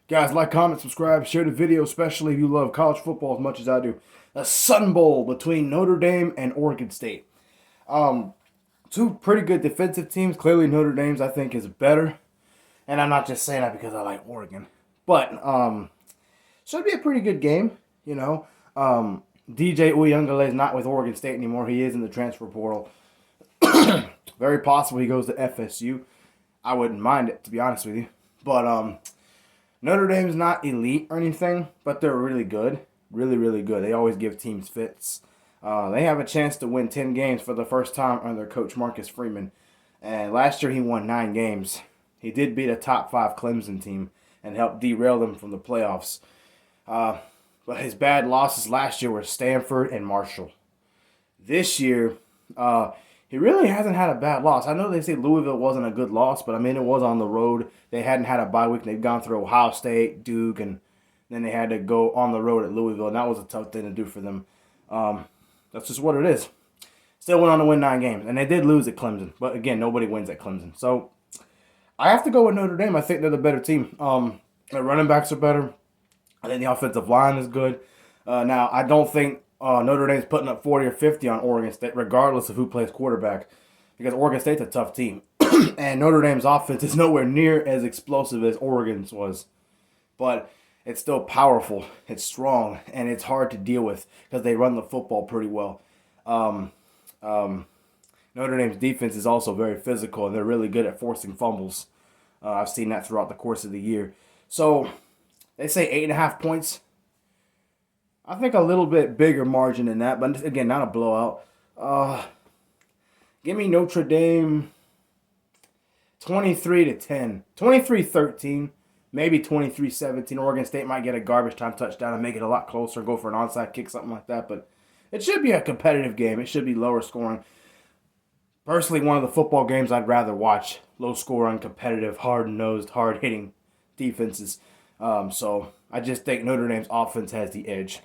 Guys, like, comment, subscribe, share the video, especially if you love college football as much as I do. The Sun Bowl between Notre Dame and Oregon State. Um, Two pretty good defensive teams. Clearly, Notre Dame's, I think, is better. And I'm not just saying that because I like Oregon. But, should be a pretty good game, you know. DJ Uyunglele is not with Oregon State anymore. He is in the transfer portal. Very possible he goes to FSU. I wouldn't mind it, to be honest with you. But, Notre Dame's not elite or anything, but they're really good. Really, really good. They always give teams fits. They have a chance to win 10 games for the first time under coach Marcus Freeman. And last year he won 9 games. He did beat a top 5 Clemson team and helped derail them from the playoffs. But his bad losses last year were Stanford and Marshall. This year, he really hasn't had a bad loss. I know they say Louisville wasn't a good loss, but I mean, it was on the road. They hadn't had a bye week. They've gone through Ohio State, Duke, and then they had to go on the road at Louisville, and that was a tough thing to do for them. That's just what it is. Still went on to win 9 games, and they did lose at Clemson. But again, nobody wins at Clemson. So I have to go with Notre Dame. I think they're the better team. Their running backs are better. I think the offensive line is good. Now, I don't think Notre Dame's putting up 40 or 50 on Oregon State, regardless of who plays quarterback, because Oregon State's a tough team. And Notre Dame's offense is nowhere near as explosive as Oregon's was. But it's still powerful, it's strong, and it's hard to deal with because they run the football pretty well. Notre Dame's defense is also very physical, and they're really good at forcing fumbles. I've seen that throughout the course of the year. So they say 8.5 points. I think a little bit bigger margin than that, but again, not a blowout. Give me Notre Dame 23-10, 23-13, maybe 23-17. Oregon State might get a garbage time touchdown and make it a lot closer, go for an onside kick, something like that. But it should be a competitive game. It should be lower scoring. Personally, one of the football games I'd rather watch. Low scoring, competitive, hard-nosed, hard-hitting defenses. So I just think Notre Dame's offense has the edge.